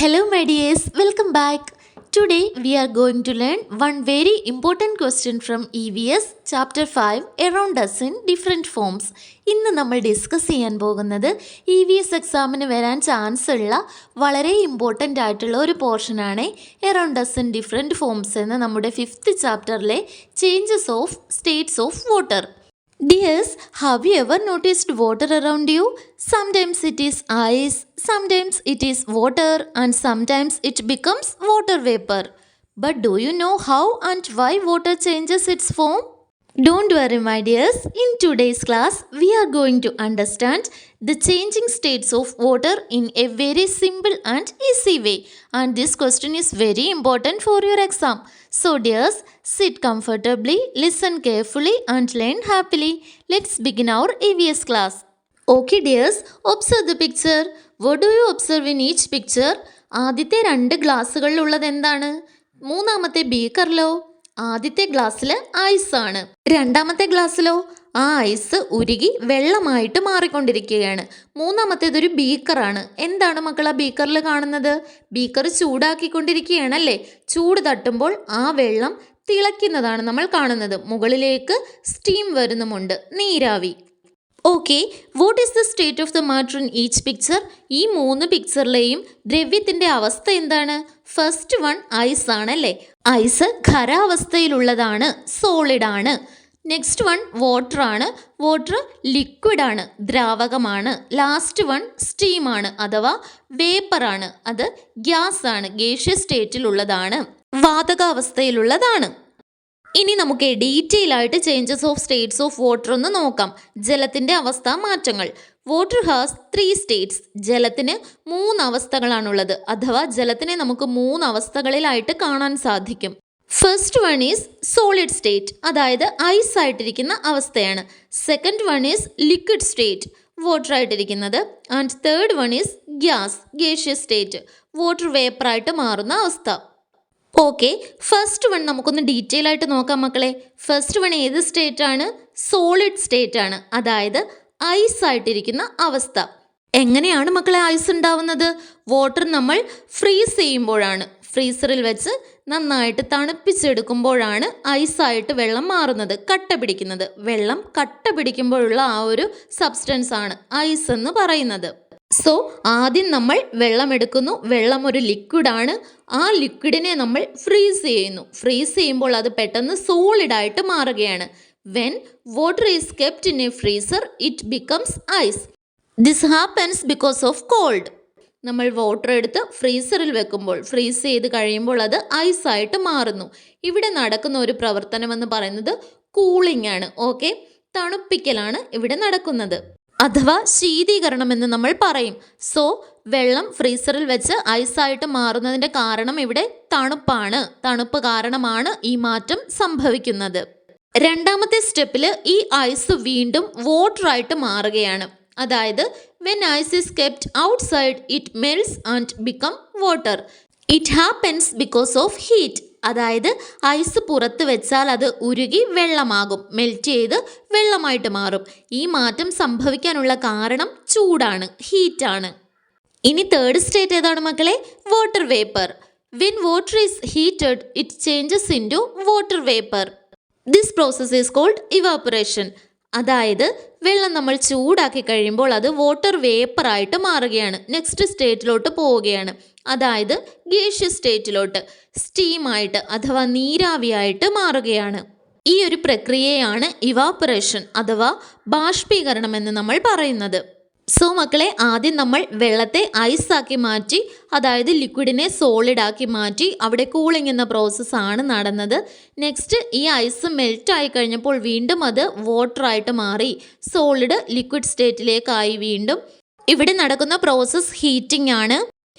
Hello, my dears. Welcome back. Today we are going to learn one very important question from EVS Chapter 5 Around Us in Different Forms. ഇന്ന് നമ്മൾ discuss ചെയ്യാൻ പോകുന്നത് EVS എക്സാമിന് വരാൻ chance ഉള്ള വളരെ important ആയിട്ടുള്ള ഒരു പോർഷനാണ് Around Us in Different Forms എന്ന നമ്മുടെ 5th ചാപ്റ്ററിലെ changes of states of water. Dears, have you ever noticed water around you? Sometimes it is ice, sometimes it is water, and sometimes it becomes water vapor. But do you know how and why water changes its form? Don't worry, my dears. In today's class, we are going to understand the changing states of water in a very simple and easy way. And this question is very important for your exam. So, dears, sit comfortably, listen carefully, and learn happily. Let's begin our EVS class. Okay, dears, observe the picture. What do you observe in each picture? ആദ്യത്തെ രണ്ട് ഗ്ലാസ്സുകളിലുള്ളത് എന്താണ്? മൂന്നാമത്തെ ബീക്കറിലോ? ആദ്യത്തെ ഗ്ലാസ്സിൽ ഐസാണ്. രണ്ടാമത്തെ ഗ്ലാസ്സിലോ? ആ ice ഉരുകി വെള്ളമായിട്ട് മാറിക്കൊണ്ടിരിക്കുകയാണ്. മൂന്നാമത്തേതൊരു ബീക്കറാണ്. എന്താണ് മക്കൾ ആ ബീക്കറിൽ കാണുന്നത്? ബീക്കർ ചൂടാക്കിക്കൊണ്ടിരിക്കുകയാണല്ലേ. ചൂട് തട്ടുമ്പോൾ ആ വെള്ളം തിളയ്ക്കുന്നതാണ് നമ്മൾ കാണുന്നത്. മുകളിലേക്ക് സ്റ്റീം വരുന്നുമുണ്ട്, നീരാവി. Okay, what is the state of the matter in each picture? ഈ മൂന്ന് പിക്ചറിലെയും ദ്രവ്യത്തിൻ്റെ അവസ്ഥ എന്താണ്? ഫസ്റ്റ് വൺ ഐസ് ആണല്ലേ. ഐസ് ഖരാവസ്ഥയിലുള്ളതാണ്, സോളിഡാണ്. നെക്സ്റ്റ് വൺ വാട്ടർ ആണ്. വാട്ടർ ലിക്വിഡാണ്, ദ്രാവകമാണ്. ലാസ്റ്റ് വൺ സ്റ്റീമാണ് അഥവാ വേപ്പറാണ്. അത് ഗ്യാസ് ആണ്, ഗേഷ്യസ് സ്റ്റേറ്റിലുള്ളതാണ്, വാതകാവസ്ഥയിലുള്ളതാണ്. ഇനി നമുക്ക് ഡീറ്റെയിൽ ആയിട്ട് changes of states of water ഒന്ന് നോക്കാം. ജലത്തിൻ്റെ അവസ്ഥാ മാറ്റങ്ങൾ. Water has 3 States. ജലത്തിന് 3 അവസ്ഥകളാണുള്ളത്, അഥവാ ജലത്തിനെ നമുക്ക് 3 അവസ്ഥകളിലായിട്ട് കാണാൻ സാധിക്കും. First one is solid state, അതായത് ഐസ് ആയിട്ടിരിക്കുന്ന അവസ്ഥയാണ്. Second one is liquid state, water ആയിട്ടിരിക്കുന്നത്. And third one is gas, gaseous state, water വേപ്പറായിട്ട് മാറുന്ന അവസ്ഥ. ഓക്കെ, ഫസ്റ്റ് വൺ നമുക്കൊന്ന് ഡീറ്റെയിൽ ആയിട്ട് നോക്കാം മക്കളെ. ഫസ്റ്റ് വൺ ഏത് സ്റ്റേറ്റ് ആണ്? സോളിഡ് സ്റ്റേറ്റ് ആണ്, അതായത് ഐസ് ആയിട്ടിരിക്കുന്ന അവസ്ഥ. എങ്ങനെയാണ് മക്കളെ ഐസ് ഉണ്ടാവുന്നത്? വാട്ടർ നമ്മൾ ഫ്രീസ് ചെയ്യുമ്പോഴാണ്, ഫ്രീസറിൽ വെച്ച് നന്നായിട്ട് തണുപ്പിച്ചെടുക്കുമ്പോഴാണ് ഐസായിട്ട് വെള്ളം മാറുന്നത്, കട്ട പിടിക്കുന്നത്. വെള്ളം കട്ട പിടിക്കുമ്പോഴുള്ള ആ ഒരു സബ്സ്റ്റൻസ് ആണ് ഐസ് എന്ന് പറയുന്നത്. സോ ആദ്യം നമ്മൾ വെള്ളം എടുക്കുന്നു. വെള്ളം ഒരു ലിക്വിഡാണ്. ആ ലിക്വിഡിനെ നമ്മൾ ഫ്രീസ് ചെയ്യുന്നു. ഫ്രീസ് ചെയ്യുമ്പോൾ അത് പെട്ടെന്ന് സോളിഡായിട്ട് മാറുകയാണ്. When water is kept in a freezer it becomes ice. This happens because of cold. നമ്മൾ വാട്ടർ എടുത്ത് ഫ്രീസറിൽ വെക്കുമ്പോൾ, ഫ്രീസ് ചെയ്ത് കഴിയുമ്പോൾ അത് ഐസായിട്ട് മാറുന്നു. ഇവിടെ നടക്കുന്ന ഒരു പ്രവർത്തനം എന്ന് പറയുന്നത് കൂളിംഗ് ആണ്. ഓക്കെ, തണുപ്പിക്കലാണ് ഇവിടെ നടക്കുന്നത്, അഥവാ ശീതീകരണം എന്ന് നമ്മൾ പറയും. സോ വെള്ളം ഫ്രീസറിൽ വെച്ച് ഐസായിട്ട് മാറുന്നതിൻ്റെ കാരണം ഇവിടെ തണുപ്പാണ്. തണുപ്പ് കാരണമാണ് ഈ മാറ്റം സംഭവിക്കുന്നത്. രണ്ടാമത്തെ സ്റ്റെപ്പിൽ ഈ ഐസ് വീണ്ടും വാട്ടറായിട്ട് മാറുകയാണ്. അതായത് when ice is kept outside it melts and become water. It happens because of heat. അതായത് ഐസ് പുറത്ത് വെച്ചാൽ അത് ഉരുകി വെള്ളമാകും, മെൽറ്റ് ചെയ്ത് വെള്ളമായിട്ട് മാറും. ഈ മാറ്റം സംഭവിക്കാനുള്ള കാരണം ചൂടാണ്, ഹീറ്റാണ്. ഇനി തേർഡ് സ്റ്റേറ്റ് ഏതാണ് മക്കളെ? Water vapour. When water is heated it changes into water vapour. This process is called evaporation. അതായത് വെള്ളം നമ്മൾ ചൂടാക്കി കഴിയുമ്പോൾ അത് വാട്ടർ വേപ്പറായിട്ട് മാറുകയാണ്, നെക്സ്റ്റ് സ്റ്റേറ്റിലോട്ട് പോവുകയാണ്. അതായത് ഗേഷ്യസ് സ്റ്റേറ്റിലോട്ട്, സ്റ്റീമായിട്ട് അഥവാ നീരാവിയായിട്ട് മാറുകയാണ്. ഈ ഒരു പ്രക്രിയയാണ് ഇവാപ്പറേഷൻ അഥവാ ബാഷ്പീകരണം എന്ന് നമ്മൾ പറയുന്നത്. സോ മക്കളെ, ആദ്യം നമ്മൾ വെള്ളത്തെ ഐസാക്കി മാറ്റി, അതായത് ലിക്വിഡിനെ സോളിഡാക്കി മാറ്റി. അവിടെ കൂളിംഗ് എന്ന പ്രോസസ്സാണ് നടന്നത്. നെക്സ്റ്റ് ഈ ഐസ് മെൽറ്റായി കഴിഞ്ഞപ്പോൾ വീണ്ടും അത് വാട്ടറായിട്ട് മാറി, സോളിഡ് ലിക്വിഡ് സ്റ്റേറ്റിലേക്കായി. വീണ്ടും ഇവിടെ നടക്കുന്ന പ്രോസസ്സ് ഹീറ്റിംഗ് ആണ്.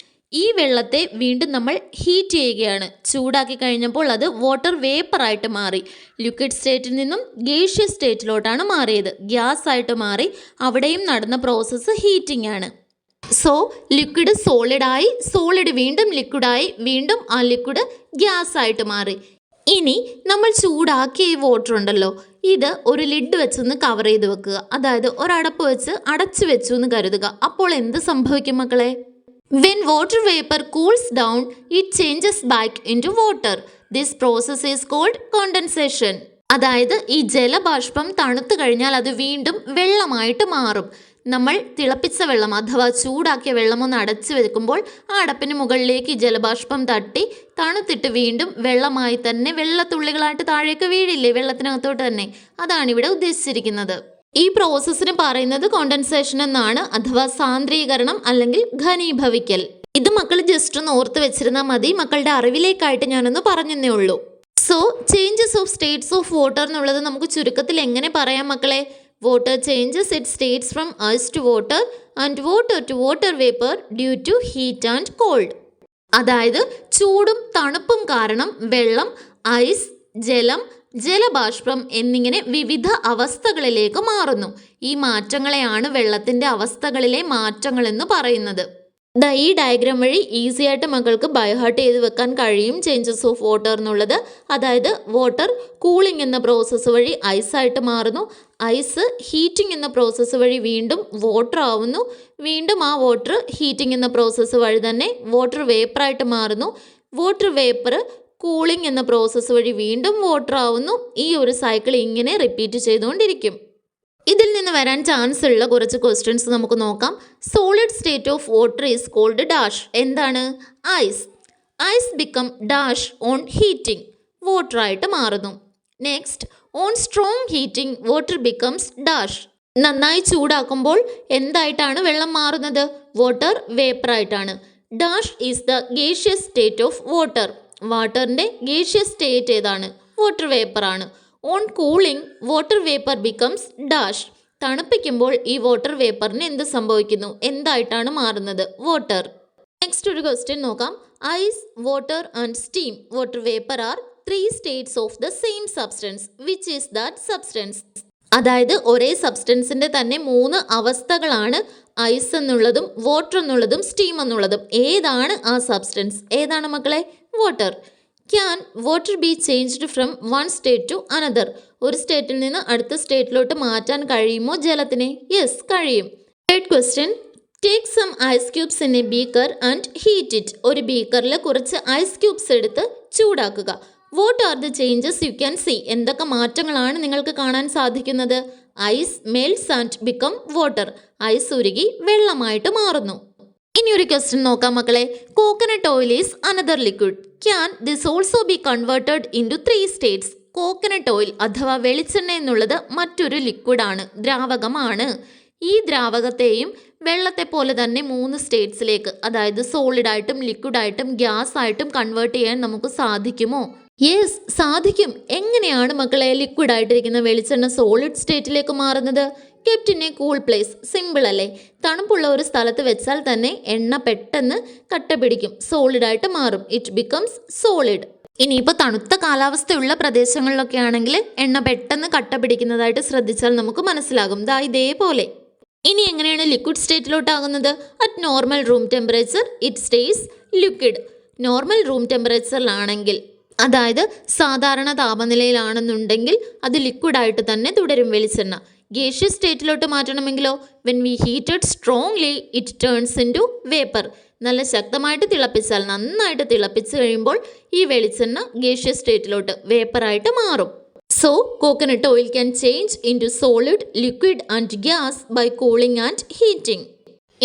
ഈ വെള്ളത്തെ വീണ്ടും നമ്മൾ ഹീറ്റ് ചെയ്യുകയാണ്. ചൂടാക്കി കഴിഞ്ഞപ്പോൾ അത് വാട്ടർ വേപ്പറായിട്ട് മാറി. ലിക്വിഡ് സ്റ്റേറ്റിൽ നിന്നും ഗേഷ്യസ് സ്റ്റേറ്റിലോട്ടാണ് മാറിയത്, ഗ്യാസ് ആയിട്ട് മാറി. അവിടെയും നടന്ന പ്രോസസ്സ് ഹീറ്റിംഗ് ആണ്. സോ ലിക്വിഡ് സോളിഡായി, സോളിഡ് വീണ്ടും ലിക്വിഡായി, വീണ്ടും ആ ലിക്വിഡ് ഗ്യാസ് ആയിട്ട് മാറി. ഇനി നമ്മൾ ചൂടാക്കിയ ഈ വാട്ടർ ഉണ്ടല്ലോ, ഇത് ഒരു ലിഡ് വെച്ചൊന്ന് കവർ ചെയ്ത് വെക്കുക. അതായത് ഒരടപ്പ് വെച്ച് അടച്ചു വെച്ചു എന്ന് കരുതുക. അപ്പോൾ എന്ത് സംഭവിക്കും മക്കളെ? When water vapor cools down, it changes back into water. This process is called condensation. അതായത് ഈ ജലബാഷ്പം തണുത്തു കഴിഞ്ഞാൽ അത് വീണ്ടും വെള്ളമായിട്ട് മാറും. നമ്മൾ തിളപ്പിച്ച വെള്ളം അഥവാ ചൂടാക്കിയ വെള്ളം ഒന്ന് അടച്ചു വെക്കുമ്പോൾ ആ അടപ്പിന് മുകളിലേക്ക് ഈ ജലബാഷ്പം തട്ടി തണുത്തിട്ട് വീണ്ടും വെള്ളമായി തന്നെ വെള്ളത്തുള്ളികളായിട്ട് താഴേക്ക് വീഴില്ലേ വെള്ളത്തിനകത്തോട്ട് തന്നെ. അതാണ് ഇവിടെ ഉദ്ദേശിച്ചിരിക്കുന്നത്. ഈ പ്രോസസ്സിന് പറയുന്നത് കോണ്ടൻസേഷൻ എന്നാണ്, അഥവാ സാന്ദ്രീകരണം അല്ലെങ്കിൽ ഘനീഭവിക്കൽ. ഇത് മക്കൾ ജസ്റ്റ് ഒന്ന് ഓർത്ത് വെച്ചിരുന്നാൽ മതി. മക്കളുടെ അറിവിലേക്കായിട്ട് ഞാനൊന്ന് പറഞ്ഞതേ ഉള്ളൂ. So changes of states of water എന്നുള്ളത് നമുക്ക് ചുരുക്കത്തിൽ എങ്ങനെ പറയാം മക്കളെ? Water changes it states from ice to water and water to water vapour due to heat and cold. അതായത് ചൂടും തണുപ്പും കാരണം വെള്ളം, ഐസ്, ജലം, ജലബാഷ്പം എന്നിങ്ങനെ വിവിധ അവസ്ഥകളിലേക്ക് മാറുന്നു. ഈ മാറ്റങ്ങളെയാണ് വെള്ളത്തിൻ്റെ അവസ്ഥകളിലെ മാറ്റങ്ങൾ എന്ന് പറയുന്നത്. ഈ ഡയഗ്രാം വഴി ഈസി ആയിട്ട് മക്കൾക്ക് ബൈഹാർട്ട് ചെയ്ത് വെക്കാൻ കഴിയും ചേഞ്ചസ് ഓഫ് വാട്ടർ എന്നുള്ളത്. അതായത് വാട്ടർ കൂളിംഗ് എന്ന പ്രോസസ്സ് വഴി ഐസായിട്ട് മാറുന്നു, ഐസ് ഹീറ്റിംഗ് എന്ന പ്രോസസ്സ് വഴി വീണ്ടും വാട്ടർ ആവുന്നു, വീണ്ടും ആ വാട്ടർ ഹീറ്റിംഗ് എന്ന പ്രോസസ്സ് വഴി തന്നെ വാട്ടർ വേപ്പറായിട്ട് മാറുന്നു, വാട്ടർ വേപ്പർ കൂളിംഗ് എന്ന പ്രോസസ്സ് വഴി വീണ്ടും വാട്ടർ ആവുന്നു. ഈ ഒരു സൈക്കിൾ ഇങ്ങനെ റിപ്പീറ്റ് ചെയ്തുകൊണ്ടിരിക്കും. ഇതിൽ നിന്ന് വരാൻ ചാൻസ് ഉള്ള കുറച്ച് ക്വസ്റ്റ്യൻസ് നമുക്ക് നോക്കാം. Solid state of water is cold dash. എന്താണ്? Ice. Ice become dash on heating, water ആയിട്ട് മാറുന്നു. Next, on strong heating water becomes dash. നന്നായി ചൂടാക്കുമ്പോൾ എന്തായിട്ടാണ് വെള്ളം മാറുന്നത്? വാട്ടർ വേപ്പറായിട്ടാണ്. Dash is the gaseous state of water. വാട്ടറിൻ്റെ ഗേഷ്യസ് സ്റ്റേറ്റ് ഏതാണ്? വാട്ടർ വേപ്പറാണ്. On cooling water vapour becomes dash. തണുപ്പിക്കുമ്പോൾ ഈ വാട്ടർ വേപ്പറിന് എന്ത് സംഭവിക്കുന്നു? എന്തായിട്ടാണ് മാറുന്നത്? വാട്ടർ. നെക്സ്റ്റ് ഒരു ക്വസ്റ്റ്യൻ നോക്കാം. Ice, water and steam water vapour are 3 states of the same substance. Which is that substance? അതായത് ഒരേ സബ്സ്റ്റൻസിൻ്റെ തന്നെ 3 അവസ്ഥകളാണ് ഐസ് എന്നുള്ളതും വാട്ടർ എന്നുള്ളതും സ്റ്റീം എന്നുള്ളതും. ഏതാണ് ആ സബ്സ്റ്റൻസ്? ഏതാണ് മക്കളെ? Water. Can water be changed from one state to another? ഒരു സ്റ്റേറ്റിൽ നിന്ന് അടുത്ത സ്റ്റേറ്റിലോട്ട് മാറ്റാൻ കഴിയുമോ ജലത്തിനെ? യെസ്, കഴിയും. Third question, take some ice cubes in a beaker and heat it. ഒരു ബീക്കറിൽ കുറച്ച് ഐസ് ക്യൂബ്സ് എടുത്ത് ചൂടാക്കുക. What are the changes you can see? എന്തൊക്കെ മാറ്റങ്ങളാണ് നിങ്ങൾക്ക് കാണാൻ സാധിക്കുന്നത്? Ice melts and become water. Ice ഉരുകി വെള്ളമായിട്ട് മാറുന്നു. ഇനി ഒരു ക്വസ്റ്റ്യൻ നോക്കാം മക്കളെ. Coconut oil is another liquid. Can this also be converted into 3 states? Coconut oil അഥവാ വെളിച്ചെണ്ണ എന്നുള്ളത് മറ്റൊരു ലിക്വിഡാണ്, ദ്രാവകമാണ്. ഈ ദ്രാവകത്തെയും വെള്ളത്തെ പോലെ തന്നെ 3 സ്റ്റേറ്റ്സിലേക്ക്, അതായത് സോളിഡായിട്ടും ലിക്വിഡായിട്ടും ഗ്യാസ് ആയിട്ടും കൺവേർട്ട് ചെയ്യാൻ നമുക്ക് സാധിക്കുമോ? യെസ്, സാധിക്കും. എങ്ങനെയാണ് മക്കളെ ലിക്വിഡായിട്ടിരിക്കുന്ന വെളിച്ചെണ്ണ സോളിഡ് സ്റ്റേറ്റിലേക്ക് മാറുന്നത്? Kept in A cool place. Simple അല്ലേ? തണുപ്പുള്ള ഒരു സ്ഥലത്ത് വെച്ചാൽ തന്നെ എണ്ണ പെട്ടെന്ന് കട്ട പിടിക്കും, സോളിഡായിട്ട് മാറും. It becomes solid. ഇനിയിപ്പോൾ തണുത്ത കാലാവസ്ഥയുള്ള പ്രദേശങ്ങളിലൊക്കെ ആണെങ്കിൽ എണ്ണ പെട്ടെന്ന് കട്ട പിടിക്കുന്നതായിട്ട് ശ്രദ്ധിച്ചാൽ നമുക്ക് മനസ്സിലാകും. ഇതേപോലെ. ഇനി എങ്ങനെയാണ് ലിക്വിഡ് സ്റ്റേറ്റിലോട്ടാകുന്നത്? At normal room temperature it stays liquid. Normal room ടെമ്പറേച്ചറിലാണെങ്കിൽ, അതായത് സാധാരണ താപനിലയിലാണെന്നുണ്ടെങ്കിൽ അത് ലിക്വിഡായിട്ട് തന്നെ തുടരും വെളിച്ചെണ്ണ. ഗേഷ്യസ് സ്റ്റേറ്റിലോട്ട് മാറ്റണമെങ്കിലോ? When we heated strongly it turns into vapour. നല്ല ശക്തമായിട്ട് തിളപ്പിച്ചാൽ, നന്നായിട്ട് തിളപ്പിച്ച് കഴിയുമ്പോൾ ഈ വെളിച്ചെണ്ണ ഗേഷ്യസ് സ്റ്റേറ്റിലോട്ട് വേപ്പറായിട്ട് മാറും. So coconut oil can change into solid, liquid and gas by cooling and heating.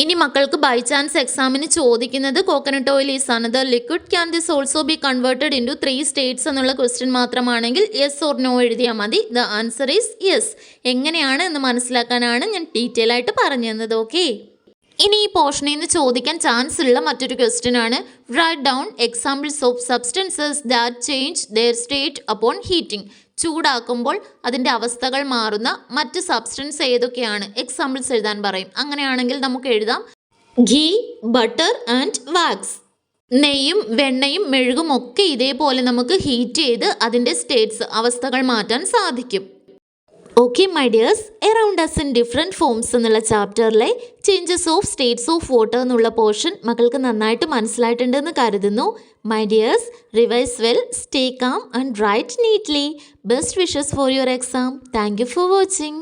ഇനി മക്കൾക്ക് ബൈ ചാൻസ് എക്സാമിന് ചോദിക്കുന്നത് coconut oil is another liquid, can this also be converted into 3 states എന്നുള്ള question മാത്രമാണെങ്കിൽ yes or no എഴുതിയാൽ മതി. The answer is yes. എങ്ങനെയാണ് എന്ന് മനസ്സിലാക്കാനാണ് ഞാൻ ഡീറ്റെയിൽ ആയിട്ട് പറഞ്ഞു തന്നത്. ഓക്കെ. ഇനി ഈ പോർഷനിൽ നിന്ന് ചോദിക്കാൻ ചാൻസ് ഉള്ള മറ്റൊരു ക്വസ്റ്റ്യൻ ആണ്. Write down examples of substances that change their state upon heating. ചൂടാക്കുമ്പോൾ അതിൻ്റെ അവസ്ഥകൾ മാറുന്ന മറ്റ് സബ്സ്റ്റൻസ് ഏതൊക്കെയാണ്? എക്സാമ്പിൾസ് എഴുതാൻ പറയും. അങ്ങനെയാണെങ്കിൽ നമുക്ക് എഴുതാം ഘീ, ബട്ടർ ആൻഡ് വാക്സ്. നെയ്യും വെണ്ണയും മെഴുകും ഒക്കെ ഇതേപോലെ നമുക്ക് ഹീറ്റ് ചെയ്ത് അതിൻ്റെ സ്റ്റേറ്റ്സ്, അവസ്ഥകൾ മാറ്റാൻ സാധിക്കും. Okay my dears, around us in different forms എന്നുള്ള ചാപ്റ്ററിലെ changes of states of water എന്നുള്ള പോർഷൻ മക്കൾക്ക് നന്നായിട്ട് മനസ്സിലായിട്ടുണ്ടെന്ന് കരുതുന്നു. My dears, revise well, stay calm and write neatly. Best wishes for your exam. Thank you for watching.